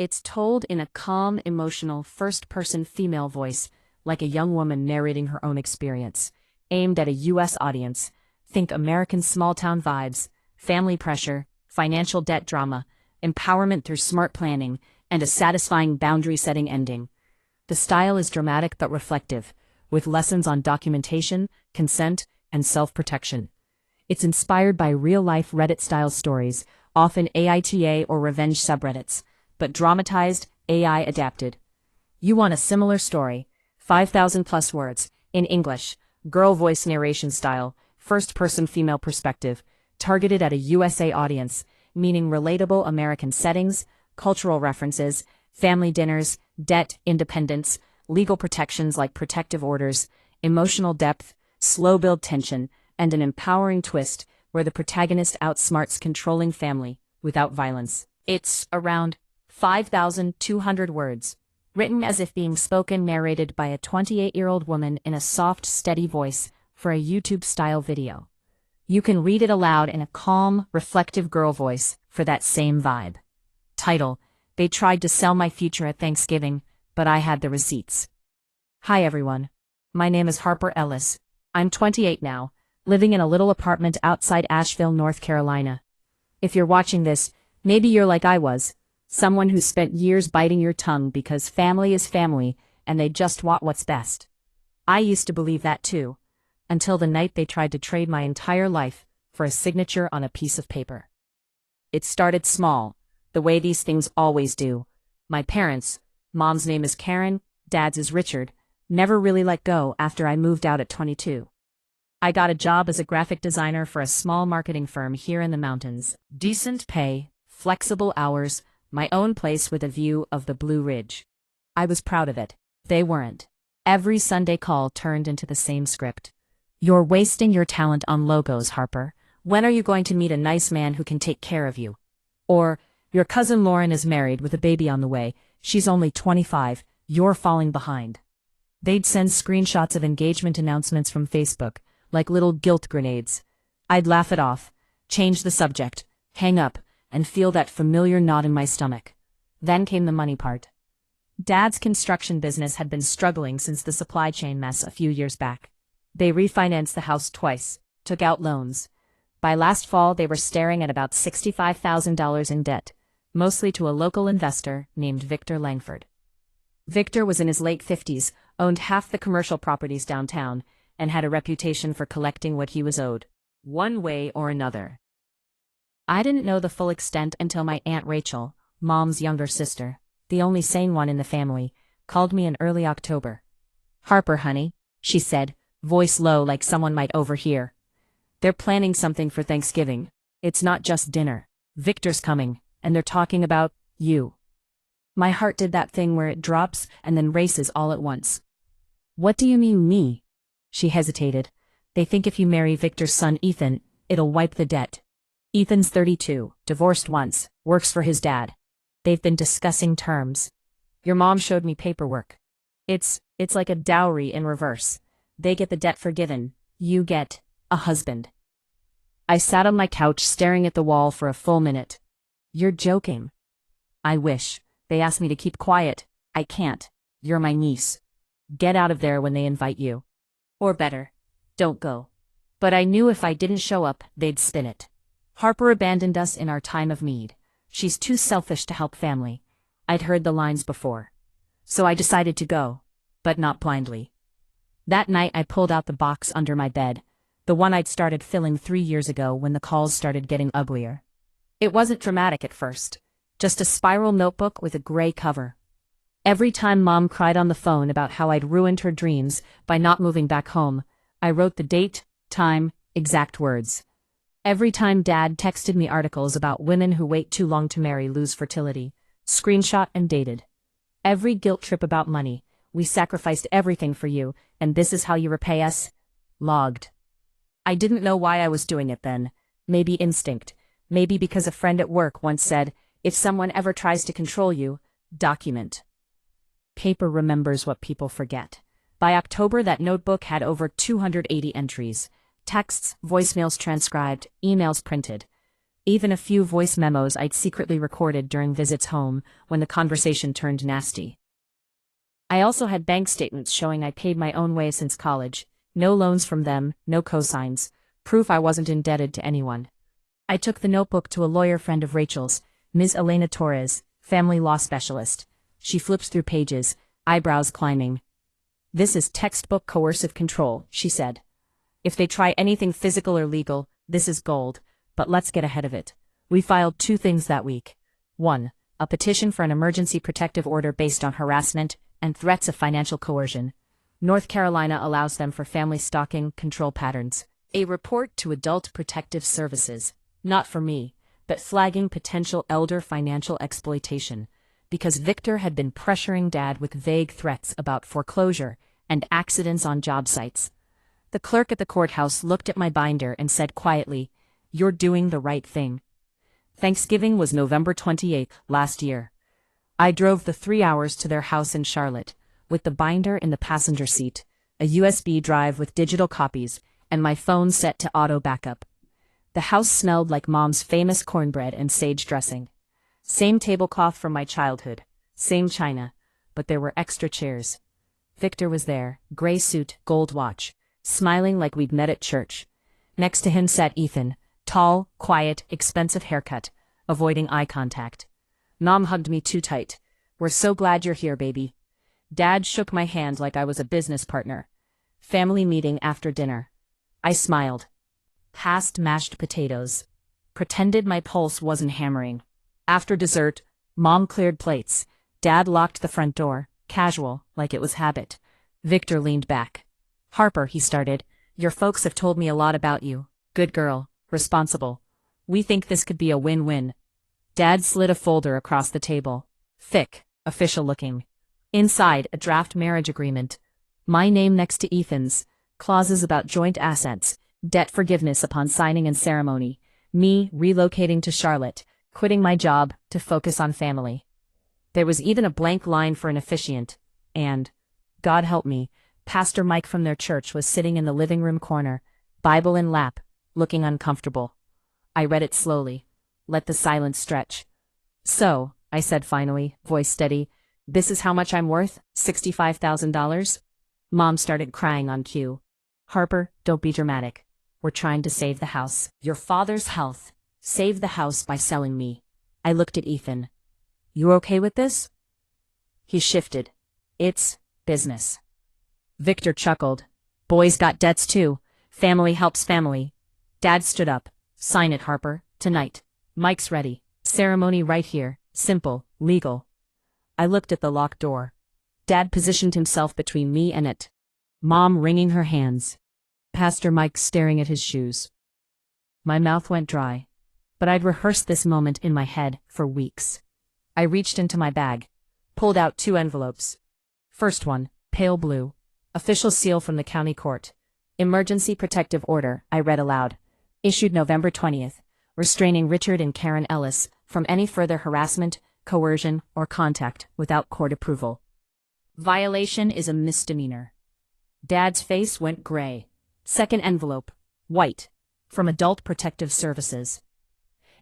It's told in a calm, emotional, first-person female voice, like a young woman narrating her own experience. Aimed at a U.S. audience. Think American small-town vibes, family pressure, financial debt drama, empowerment through smart planning, and a satisfying boundary-setting ending. The style is dramatic but reflective, with lessons on documentation, consent, and self-protection. It's inspired by real-life Reddit-style stories, often AITA or revenge subreddits, but dramatized, AI-adapted. You want a similar story, 5,000+ words, in English, girl voice narration style, first-person female perspective, targeted at a USA audience, meaning relatable American settings, cultural references, family dinners, debt, independence, legal protections like protective orders, emotional depth, slow build tension, and an empowering twist where the protagonist outsmarts controlling family without violence. It's around 5,200 words, written as if being spoken narrated by a 28-year-old woman in a soft, steady voice for a YouTube-style video. You can read it aloud in a calm, reflective girl voice for that same vibe. Title: They tried to sell my future at Thanksgiving, but I had the receipts. Hi everyone. My name is Harper Ellis. I'm 28 now, living in a little apartment outside Asheville, North Carolina. If you're watching this, maybe you're like I was, someone who spent years biting your tongue because family is family and they just want what's best. I used to believe that too, until the night they tried to trade my entire life for a signature on a piece of paper. It started small, the way these things always do. My parents, mom's name is Karen, dad's is Richard, never really let go after I moved out at 22. I got a job as a graphic designer for a small marketing firm here in the mountains. Decent pay, flexible hours, my own place with a view of the Blue Ridge. I was proud of it. They weren't. Every Sunday call turned into the same script. You're wasting your talent on logos, Harper. When are you going to meet a nice man who can take care of you? Or, your cousin Lauren is married with a baby on the way. She's only 25. You're falling behind. They'd send screenshots of engagement announcements from Facebook, like little guilt grenades. I'd laugh it off, change the subject, hang up, and feel that familiar knot in my stomach. Then came the money part. Dad's construction business had been struggling since the supply chain mess a few years back. They refinanced the house twice, took out loans. By last fall, they were staring at about $65,000 in debt, mostly to a local investor named Victor Langford. Victor was in his late 50s, owned half the commercial properties downtown, and had a reputation for collecting what he was owed, one way or another. I didn't know the full extent until my Aunt Rachel, Mom's younger sister, the only sane one in the family, called me in early October. "Harper, honey," she said, voice low like someone might overhear. "They're planning something for Thanksgiving. It's not just dinner. Victor's coming, and they're talking about you." My heart did that thing where it drops and then races all at once. "What do you mean, me?" She hesitated. "They think if you marry Victor's son Ethan, it'll wipe the debt. Ethan's 32, divorced once, works for his dad. They've been discussing terms. Your mom showed me paperwork. It's like a dowry in reverse. They get the debt forgiven, you get a husband." I sat on my couch staring at the wall for a full minute. "You're joking." "I wish. They asked me to keep quiet. I can't. You're my niece. Get out of there when they invite you. Or better, don't go." But I knew if I didn't show up, they'd spin it. Harper abandoned us in our time of need. She's too selfish to help family. I'd heard the lines before. So I decided to go, but not blindly. That night I pulled out the box under my bed, the one I'd started filling 3 years ago when the calls started getting uglier. It wasn't dramatic at first, just a spiral notebook with a gray cover. Every time Mom cried on the phone about how I'd ruined her dreams by not moving back home, I wrote the date, time, exact words. Every time Dad texted me articles about women who wait too long to marry lose fertility, screenshot and dated. Every guilt trip about money, we sacrificed everything for you, and this is how you repay us, logged. I didn't know why I was doing it then. Maybe instinct. Maybe because a friend at work once said, if someone ever tries to control you, document. Paper remembers what people forget. By October, that notebook had over 280 entries. Texts, voicemails transcribed, emails printed. Even a few voice memos I'd secretly recorded during visits home when the conversation turned nasty. I also had bank statements showing I paid my own way since college, no loans from them, no cosigns, proof I wasn't indebted to anyone. I took the notebook to a lawyer friend of Rachel's, Ms. Elena Torres, family law specialist. She flipped through pages, eyebrows climbing. "This is textbook coercive control," she said. "If they try anything physical or legal, this is gold, but let's get ahead of it." We filed 2 things that week. 1. A petition for an emergency protective order based on harassment and threats of financial coercion. North Carolina allows them for family stalking control patterns. A report to Adult Protective Services, not for me, but flagging potential elder financial exploitation, because Victor had been pressuring Dad with vague threats about foreclosure and accidents on job sites. The clerk at the courthouse looked at my binder and said quietly, "You're doing the right thing." Thanksgiving was November 28th last year. I drove the 3 hours to their house in Charlotte, with the binder in the passenger seat, a USB drive with digital copies, and my phone set to auto backup. The house smelled like Mom's famous cornbread and sage dressing. Same tablecloth from my childhood, same china, but there were extra chairs. Victor was there, gray suit, gold watch, smiling like we'd met at church. Next to him sat Ethan, tall, quiet, expensive haircut, avoiding eye contact. Mom hugged me too tight. "We're so glad you're here, baby." Dad shook my hand like I was a business partner. Family meeting after dinner. I smiled. Passed mashed potatoes. Pretended my pulse wasn't hammering. After dessert, Mom cleared plates. Dad locked the front door, casual, like it was habit. Victor leaned back. "Harper," he started, "your folks have told me a lot about you. Good girl, responsible. We think this could be a win-win." Dad slid a folder across the table. Thick, official looking. Inside, a draft marriage agreement. My name next to Ethan's. Clauses about joint assets, debt forgiveness upon signing and ceremony. Me relocating to Charlotte, quitting my job to focus on family. There was even a blank line for an officiant. And, God help me, Pastor Mike from their church was sitting in the living room corner, Bible in lap, looking uncomfortable. I read it slowly. Let the silence stretch. "So," I said finally, voice steady, "this is how much I'm worth? $65,000? Mom started crying on cue. "Harper, don't be dramatic. We're trying to save the house. Your father's health. Save the house by selling me." I looked at Ethan. "You okay with this?" He shifted. "It's business." Victor chuckled. "Boys got debts too. Family helps family." Dad stood up. "Sign it, Harper, tonight. Mike's ready. Ceremony right here. Simple, legal." I looked at the locked door. Dad positioned himself between me and it. Mom wringing her hands. Pastor Mike staring at his shoes. My mouth went dry, but I'd rehearsed this moment in my head for weeks. I reached into my bag, pulled out 2 envelopes. First one, pale blue. Official seal from the county court. Emergency protective order, I read aloud. Issued November 20th. Restraining Richard and Karen Ellis from any further harassment, coercion, or contact without court approval. Violation is a misdemeanor. Dad's face went gray. Second envelope, white, from Adult Protective Services.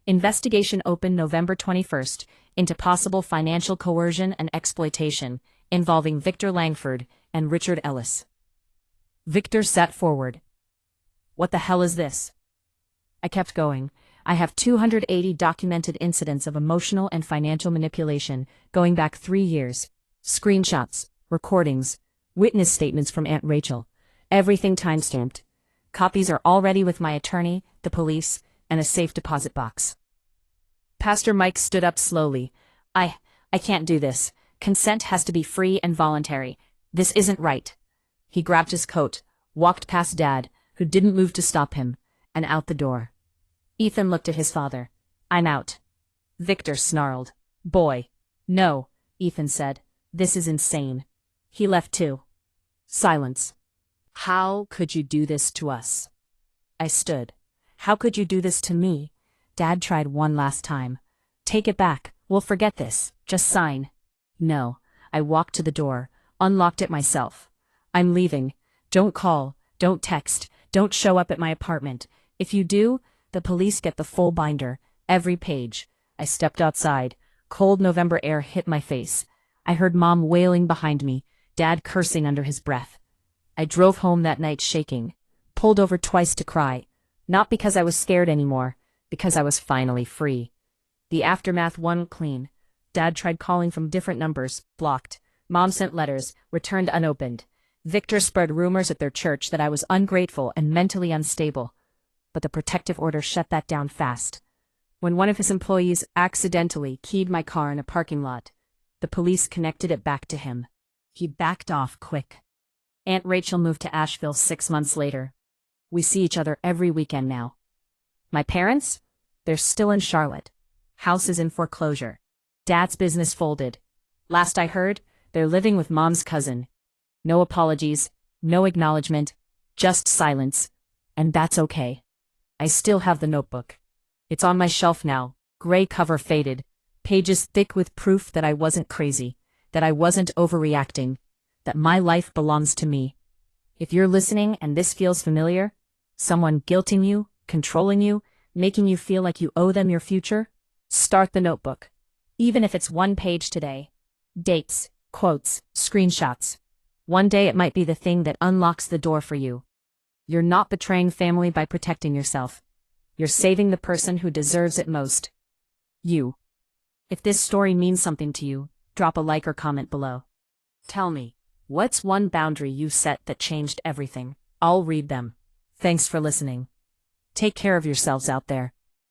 Investigation opened November 21st into possible financial coercion and exploitation involving Victor Langford and Richard Ellis. Victor sat forward. "What the hell is this?" I kept going. "I have 280 documented incidents of emotional and financial manipulation going back 3 years. Screenshots, recordings, witness statements from Aunt Rachel. Everything timestamped. Copies are already with my attorney, the police, and a safe deposit box." Pastor Mike stood up slowly. I can't do this. Consent has to be free and voluntary. This isn't right." He grabbed his coat, walked past Dad, who didn't move to stop him, and out the door. Ethan looked at his father. "I'm out." Victor snarled. "Boy." "No," Ethan said. "This is insane." He left too. Silence. "How could you do this to us?" I stood. "How could you do this to me?" Dad tried one last time. "Take it back. We'll forget this. Just sign." "No." I walked to the door, unlocked it myself. "I'm leaving. Don't call. Don't text. Don't show up at my apartment. If you do, the police get the full binder. Every page. I stepped outside. Cold November air hit my face. I heard Mom wailing behind me, Dad cursing under his breath. I drove home that night shaking, pulled over twice to cry, not because I was scared anymore, because I was finally free. The aftermath won clean. Dad tried calling from different numbers, blocked. Mom sent letters, returned unopened. Victor spread rumors at their church that I was ungrateful and mentally unstable. But the protective order shut that down fast. When one of his employees accidentally keyed my car in a parking lot, the police connected it back to him. He backed off quick. Aunt Rachel moved to Asheville 6 months later. We see each other every weekend now. My parents? They're still in Charlotte. House is in foreclosure. Dad's business folded. Last I heard, they're living with Mom's cousin. No apologies, no acknowledgement, just silence. And that's okay. I still have the notebook. It's on my shelf now, gray cover faded, pages thick with proof that I wasn't crazy, that I wasn't overreacting, that my life belongs to me. If you're listening and this feels familiar, someone guilting you, controlling you, making you feel like you owe them your future, start the notebook. Even if it's 1 page today. Dates, quotes, screenshots. One day it might be the thing that unlocks the door for you. You're not betraying family by protecting yourself. You're saving the person who deserves it most. You. If this story means something to you, drop a like or comment below. Tell me, what's one boundary you set that changed everything? I'll read them. Thanks for listening. Take care of yourselves out there.